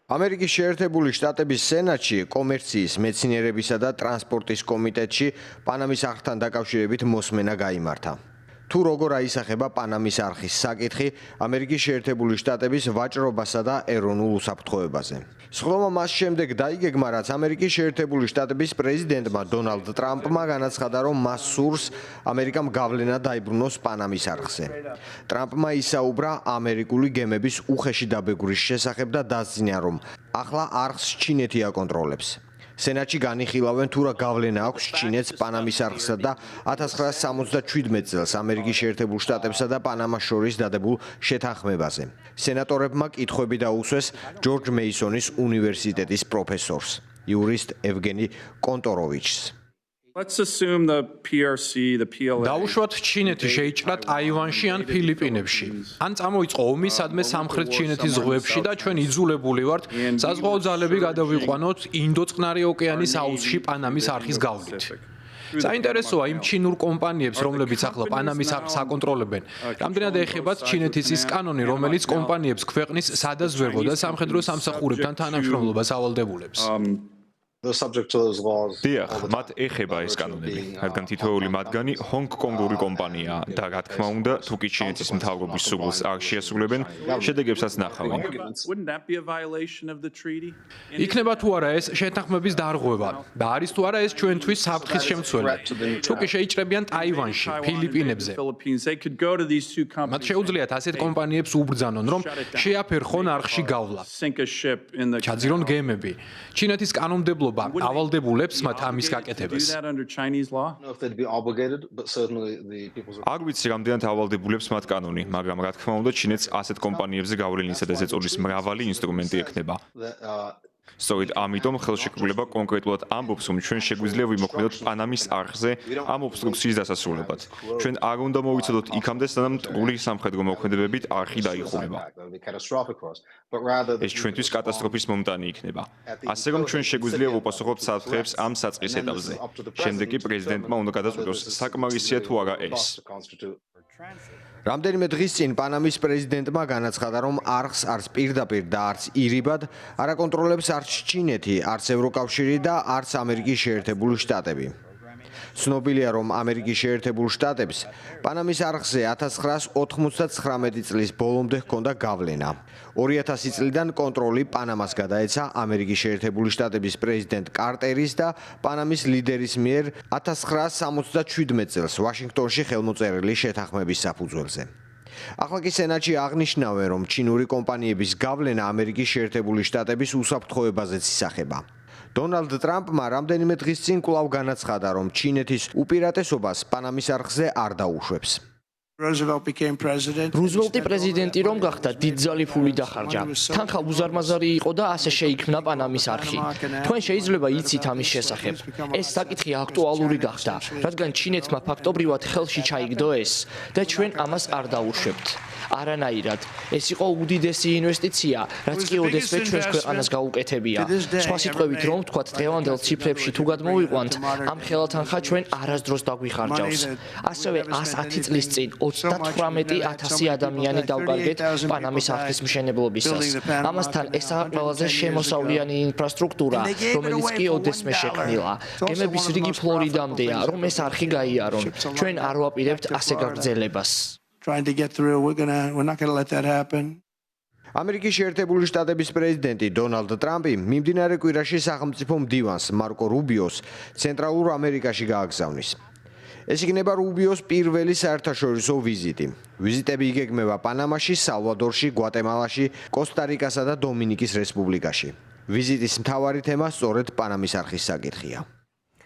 ამერიკის შეერთებული შტატების სენატში კომერციის, მეცნიერებისა და ტრანსპორტის კომიტეტში პანამის არხთან დაკავშირებით მოსმენა გაიმართა. თუ როგორ აისახება პანამის არხის საკითხი ამერიკის შეერთებული შტატების ვაჭრობასა და ეროვნულ უსაფრთხოებაზე. სხდომა მას შემდეგ დაიგეგმა, რაც ამერიკის შეერთებული შტატების პრეზიდენტმა დონალდ ტრამპმა განაცხადა, რომ მას სურს ამერიკამ გავლენა დაიბრუნოს პანამის არხზე. ტრამპმა ისაუბრა ამერიკული გემების უხეში დაბეგვრის შესახებ და დასძინა, რომ ახლა არხს ჩინეთი აკონტროლებს. სენატში განიხილავენ თუ რა გავლენა აქვს ჩინეთს პანამის არხსა და 1977 წელს ამერიკის შეერთებულ შტატებსა და პანამას შორის დადებულ შეთანხმებაზე. სენატორებმა კითხვები დაუსვეს ჯორჯ მეისონის უნივერსიტეტის პროფესორს, იურისტ ევგენი კონტოროვიჩს. დაუშვათ ჩინეთი შეიჭრა ტაივანში ან ფილიპინებში. ან წამოიწყო ომი სადმე სამხრეთ ჩინეთის ზღვებში და ჩვენ იძულებული ვართ საზღვაო ძალები გადავიყვანოთ ინდო-წყნარი ოკეანის აუზში პანამის არხის გავლით. საინტერესოა იმ ჩინურ კომპანიებს, რომლებიც ახლა პანამის არხს აკონტროლებენ. რამდენად ეხებათ ჩინეთის ის კანონი, რომელიც კომპანიებს ქვეყნის სადაზვერვო და სამხედრო სამსახურებთან თანამშრომლობას ავალდებულებს. დიახ, მათ ეხება ეს კანონები, რადგან თითოეული მათგანი ჰონგ-კონგური კომპანიაა და რა თქმა უნდა, თუ კი ჩინეთის მთავრობის სურვილს არ შეასრულებენ, შედეგებსაც ნახავენ. იქნება თუ არა ეს შეთანხმების დარღვევა და არის თუ არა ეს ჩვენთვის საფრთხის შემცველი. თუ კი შეიჭრებიან ტაივანში, ფილიპინებზე. მათ შეუძლიათ ასეთ კომპანიებს უბრძანონ, რომ შეაფერხონ არხში გავლა. ჩაძირონ გემები. ჩინეთის კანონმდებლობა ავალდებულებს მათ ამის გაკეთებას. არ ვიცი, რამდენად ავალდებულებს მათ კანონი, მაგრამ რა თქმა უნდა, ჩინეთს ასეთ კომპანიებზე გავლენისა და ზეწოლის მრავალი ინსტრუმენტი ექნება. სწორედ ამიტომ ხელშეკრულება კონკრეტულად ამბობს, რომ ჩვენ შეგვიძლია ვიმოქმედოთ პანამის არხზე ამ ობსტრუქციის დასასრულებლად. ჩვენ არ უნდა მოვიცადოთ იქამდე, სანამ მტრული სამხედრო მოქმედებებით არხი დაიხურება. ეს ჩვენთვის კატასტროფის მომტანი იქნება. ასე რომ ჩვენ შეგვიძლია ვუპასუხოთ საფრთხეებს ამ საწყის ეტაპზე. შემდეგ კი პრეზიდენტმა უნდა გადაწყვიტოს, საკმარისია თუ არა ეს. რამდენიმე დღის წინ პანამის პრეზიდენტმა განაცხადა, რომ არხს არც პირდაპირ და არც ირიბად არ აკონტროლებს არც ჩინეთი, არც ევროკავშირი და არც ამერიკის შეერთებული შტატები. ცნობილია, რომ ამერიკის შეერთებულ შტატებს პანამის არხზე 1999 წლის ბოლომდე ჰქონდა გავლენა. 2000 წლიდან კონტროლი პანამას გადაეცა ამერიკის შეერთებული შტატების პრეზიდენტ კარტერის და პანამის ლიდერის მიერ 1977 წელს ვაშინგტონში ხელმოწერილი შეთანხმების საფუძველზე. ახლა კი სენატში აღნიშნავენ, რომ ჩინური კომპანიების გავლენა ამერიკის შეერთებული შტატების უსაფრთხოებაზეც ისახება. დონალდ ტრამპმა რამდენიმე დღის წინ კვლავ განაცხადა, რომ ჩინეთის უპირატესობას პანამის არხზე არ დაუშვებს. რუზველტი პრეზიდენტი რომ გახდა, დიდძალი ფული დახარჯა. თანხა უზარმაზარი იყო და ასე შეიქმნა პანამის არხი. თქვენ შეიძლება იცით ამის შესახებ. ეს საკითხი აქტუალური გახდა, რადგან ჩინეთმა ფაქტობრივად ხელში ჩაიგდო ეს და ჩვენ ამას არ დაუშვებთ. არანაირად. ეს იყო უდიდესი ინვესტიცია, რაც კი ოდესმე ჩვენს ქვეყანას გაუკეთებია. სხვა სიტყვებით რომ ვთქვათ, დღევანდელ ციფრებში თუ გადმოვიყვანთ, ამ ხელათანხა ჩვენ არასდროს დაგვიხარჯავს. ასევე 110 წლის წინ 38,000 ადამიანი დავკარგეთ პანამის არხის მშენებლობისას. ამასთან ესაა ყველაზე შემოსავლიანი ინფრასტრუქტურა, რომელიც კი ოდესმე შექმნილა. გემების რიგი ფლორიდამდეა, რომ ეს არხი გაიარონ. ჩვენ არ ვაპირებთ ასე გაგრძელებას. ამერიკის შეერთებული შტატების პრეზიდენტი დონალდ ტრამპი მიმდინარე კვირაში სახელმწიფო მდივანს მარკო რუბიოს ცენტრალურ ამერიკაში გააგზავნის. ეს იქნება რუბიოს პირველი საერთაშორისო ვიზიტი. ვიზიტები იგეგმება პანამაში, სალვადორში, გვატემალაში, კოსტა-რიკასა და დომინიკის რესპუბლიკაში. ვიზიტის მთავარი თემა სწორედ პანამის არხის საკითხია.